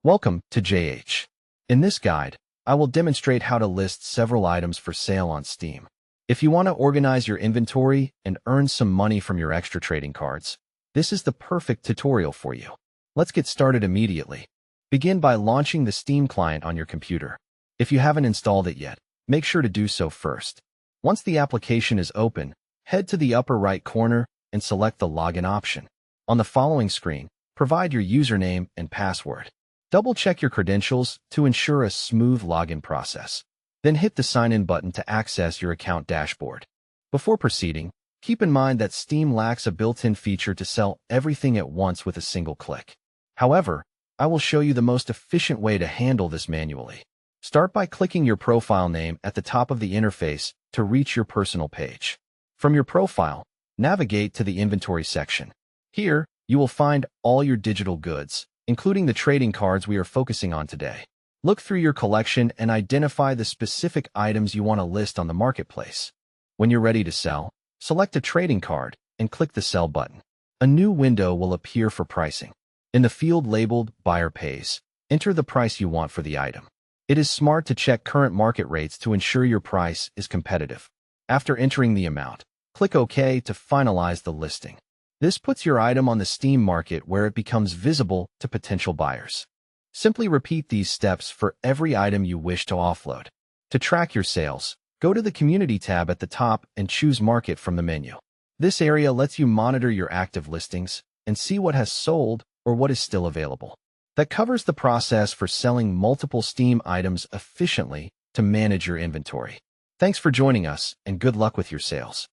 Welcome to JH. In this guide, I will demonstrate how to list several items for sale on Steam. If you want to organize your inventory and earn some money from your extra trading cards, this is the perfect tutorial for you. Let's get started immediately. Begin by launching the Steam client on your computer. If you haven't installed it yet, make sure to do so first. Once the application is open, head to the upper right corner and select the login option. On the following screen, provide your username and password. Double-check your credentials to ensure a smooth login process. Then hit the Sign In button to access your account dashboard. Before proceeding, keep in mind that Steam lacks a built-in feature to sell everything at once with a single click. However, I will show you the most efficient way to handle this manually. Start by clicking your profile name at the top of the interface to reach your personal page. From your profile, navigate to the inventory section. Here, you will find all your digital goods, including the trading cards we are focusing on today. Look through your collection and identify the specific items you want to list on the marketplace. When you're ready to sell, select a trading card and click the Sell button. A new window will appear for pricing. In the field labeled Buyer Pays, enter the price you want for the item. It is smart to check current market rates to ensure your price is competitive. After entering the amount, click OK to finalize the listing. This puts your item on the Steam market where it becomes visible to potential buyers. Simply repeat these steps for every item you wish to offload. To track your sales, go to the Community tab at the top and choose Market from the menu. This area lets you monitor your active listings and see what has sold or what is still available. That covers the process for selling multiple Steam items efficiently to manage your inventory. Thanks for joining us and good luck with your sales.